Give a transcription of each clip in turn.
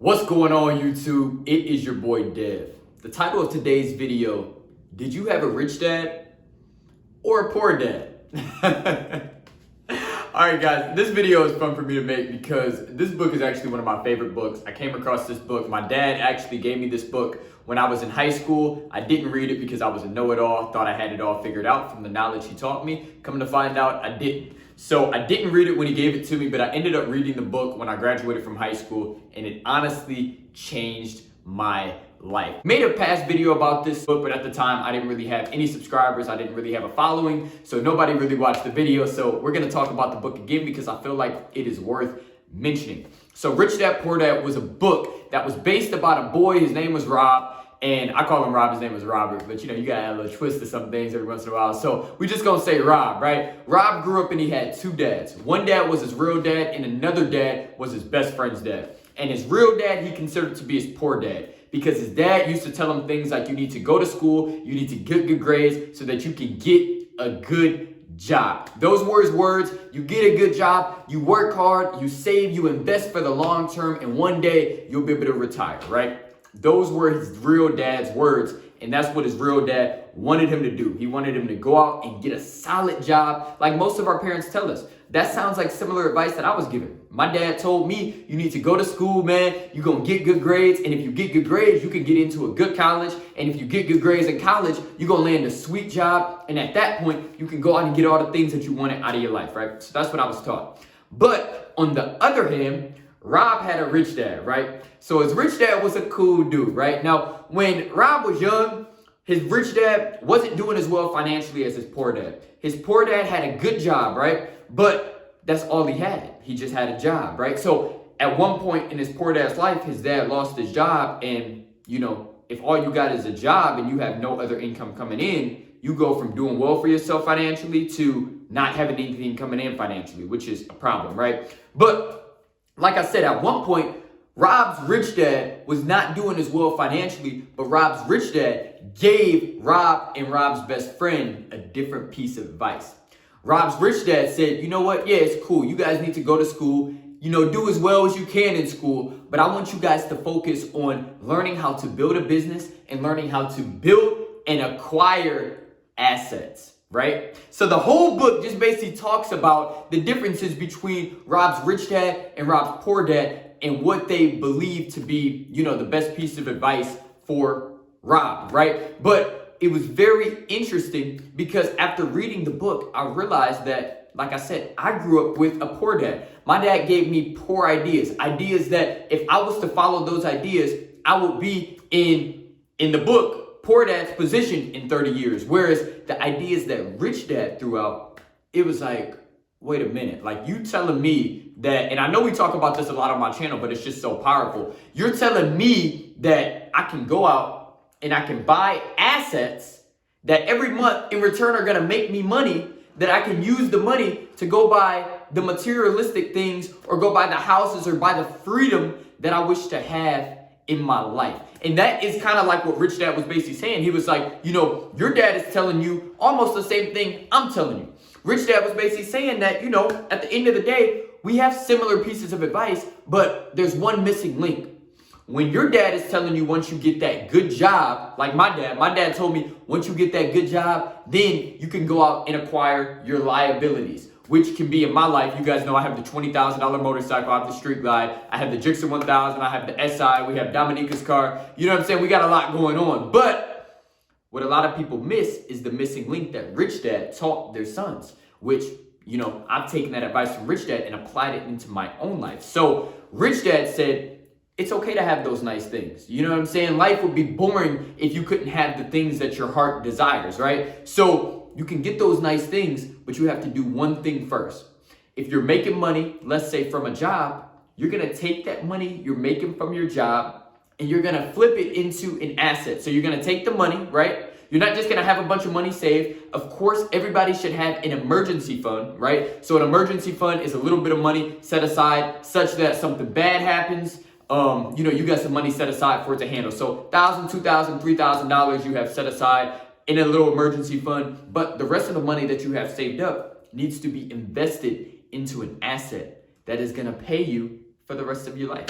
What's going on, YouTube? It is your boy Dev. The title of today's video: did you have a rich dad or a poor dad? Alright guys, this video is fun for me to make because this book is actually one of my favorite books. I came across this book. My dad actually gave me this book when I was in high school. I didn't read it because I was a know-it-all, thought I had it all figured out from the knowledge he taught me. Come to find out, I didn't. So I didn't read it when he gave it to me, but I ended up reading the book when I graduated from high school, and it honestly changed my life. Made a past video about this book, but at the time I didn't really have any subscribers. I didn't really have a following, so nobody really watched the video. So we're gonna talk about the book again because I feel like it is worth mentioning. So Rich Dad Poor Dad was a book that was based about a boy. His name was Rob. And I call him Rob, his name was Robert, but you know, you gotta add a little twist to some things every once in a while. So we just gonna say Rob, right? Rob grew up and he had two dads. One dad was his real dad and another dad was his best friend's dad. And his real dad, he considered to be his poor dad because his dad used to tell him things like, you need to go to school, you need to get good grades so that you can get a good job. Those were his words. You get a good job, you work hard, you save, you invest for the long term, and one day you'll be able to retire, right? Those were his real dad's words, and that's what his real dad wanted him to do. He wanted him to go out and get a solid job, like most of our parents tell us. That sounds like similar advice that I was given. My dad told me, you need to go to school, man. You're going to get good grades, and if you get good grades, you can get into a good college, and if you get good grades in college, you're going to land a sweet job, and at that point, you can go out and get all the things that you wanted out of your life, right? So that's what I was taught. But on the other hand, Rob had a rich dad, right? So his rich dad was a cool dude, right? Now, when Rob was young, his rich dad wasn't doing as well financially as his poor dad. His poor dad had a good job, right? But that's all he had. He just had a job, right? So at one point in his poor dad's life, his dad lost his job. And, you know, if all you got is a job and you have no other income coming in, you go from doing well for yourself financially to not having anything coming in financially, which is a problem, right? But like I said, at one point, Rob's rich dad was not doing as well financially, but Rob's rich dad gave Rob and Rob's best friend a different piece of advice. Rob's rich dad said, you know what? Yeah, it's cool. You guys need to go to school, you know, do as well as you can in school, but I want you guys to focus on learning how to build a business and learning how to build and acquire assets. Right? So the whole book just basically talks about the differences between Rob's rich dad and Rob's poor dad and what they believe to be, you know, the best piece of advice for Rob, right? But it was very interesting because after reading the book, I realized that, like I said, I grew up with a poor dad. My dad gave me poor ideas that if I was to follow those ideas, I would be in the book, poor dad's position in 30 years. Whereas the ideas that rich dad threw out, it was like, wait a minute, like you telling me that, and I know we talk about this a lot on my channel, but it's just so powerful. You're telling me that I can go out and I can buy assets that every month in return are gonna make me money, that I can use the money to go buy the materialistic things or go buy the houses or buy the freedom that I wish to have in my life. And that is kind of like what Rich Dad was basically saying. He was like, you know, your dad is telling you almost the same thing I'm telling you. Rich Dad was basically saying that, you know, at the end of the day, we have similar pieces of advice, but there's one missing link. When your dad is telling you once you get that good job, like my dad told me, once you get that good job, then you can go out and acquire your liabilities, which can be in my life. You guys know I have the $20,000 motorcycle, I have the Street Glide, I have the Gixxer 1000, I have the SI, we have Dominica's car. You know what I'm saying? We got a lot going on. But what a lot of people miss is the missing link that Rich Dad taught their sons, which, you know, I've taken that advice from Rich Dad and applied it into my own life. So Rich Dad said, it's okay to have those nice things. You know what I'm saying? Life would be boring if you couldn't have the things that your heart desires, right? So you can get those nice things, but you have to do one thing first. If you're making money, let's say from a job, you're gonna take that money you're making from your job and you're gonna flip it into an asset. So you're gonna take the money, right? You're not just gonna have a bunch of money saved. Of course, everybody should have an emergency fund, right? So an emergency fund is a little bit of money set aside such that something bad happens. You know, you got some money set aside for it to handle. So $1,000, $2,000, $3,000 you have set aside in a little emergency fund, but the rest of the money that you have saved up needs to be invested into an asset that is gonna pay you for the rest of your life.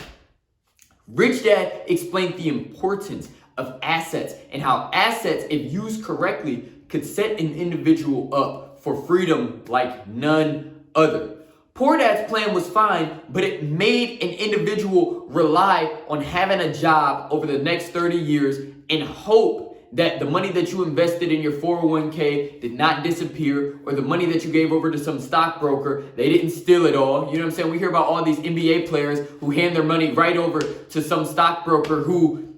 Rich Dad explained the importance of assets and how assets, if used correctly, could set an individual up for freedom like none other. Poor Dad's plan was fine, but it made an individual rely on having a job over the next 30 years and hope that the money that you invested in your 401k did not disappear, or the money that you gave over to some stockbroker, they didn't steal it all. You know what I'm saying? We hear about all these NBA players who hand their money right over to some stockbroker who,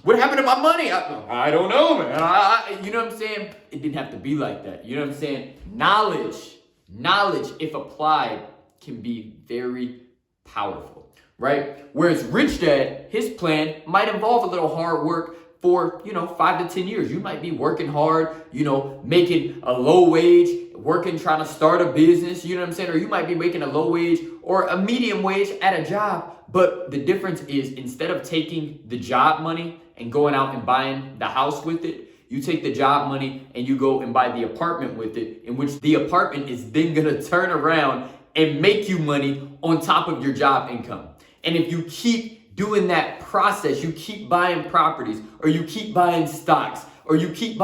what happened to my money? I don't know, man. You know what I'm saying? It didn't have to be like that. You know what I'm saying? Knowledge, if applied, can be very powerful, right? Whereas Rich Dad, his plan might involve a little hard work for, 5 to 10 years. You might be working hard, making a low wage, trying to start a business, you know what I'm saying? Or you might be making a low wage or a medium wage at a job. But the difference is, instead of taking the job money and going out and buying the house with it, you take the job money and you go and buy the apartment with it, in which the apartment is then gonna turn around and make you money on top of your job income. And if you keep doing that process, you keep buying properties, or you keep buying stocks, or you keep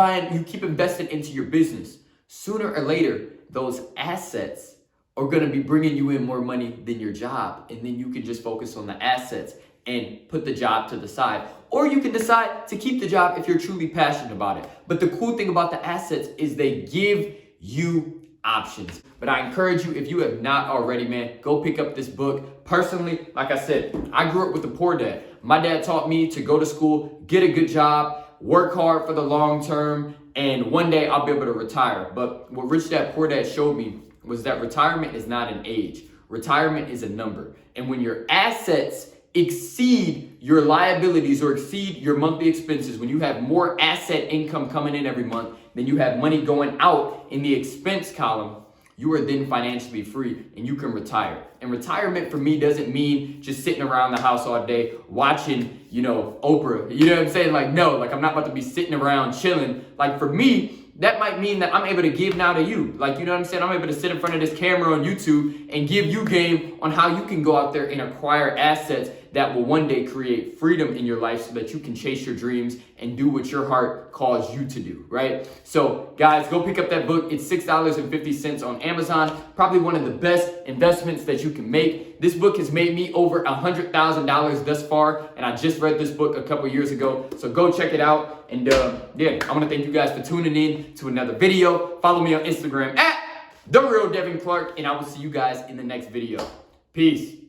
investing into your business, sooner or later, those assets are gonna be bringing you in more money than your job. And then you can just focus on the assets and put the job to the side. Or you can decide to keep the job if you're truly passionate about it. But the cool thing about the assets is they give you options. But I encourage you, if you have not already, man, go pick up this book. Personally, like I said, I grew up with a poor dad. My dad taught me to go to school, get a good job, work hard for the long term, and one day I'll be able to retire. But what Rich Dad Poor Dad showed me was that retirement is not an age. Retirement is a number. And when your assets exceed your liabilities or exceed your monthly expenses, when you have more asset income coming in every month than you have money going out in the expense column, you are then financially free and you can retire. And retirement for me doesn't mean just sitting around the house all day watching, Oprah. You know what I'm saying? I'm not about to be sitting around chilling. For me, that might mean that I'm able to give now to you. You know what I'm saying? I'm able to sit in front of this camera on YouTube and give you game on how you can go out there and acquire assets that will one day create freedom in your life so that you can chase your dreams and do what your heart calls you to do, right? So guys, go pick up that book. It's $6.50 on Amazon. Probably one of the best investments that you can make. This book has made me over $100,000 thus far, and I just read this book a couple years ago. So go check it out. And I want to thank you guys for tuning in to another video. Follow me on Instagram at TheRealDevin Clark, and I will see you guys in the next video. Peace.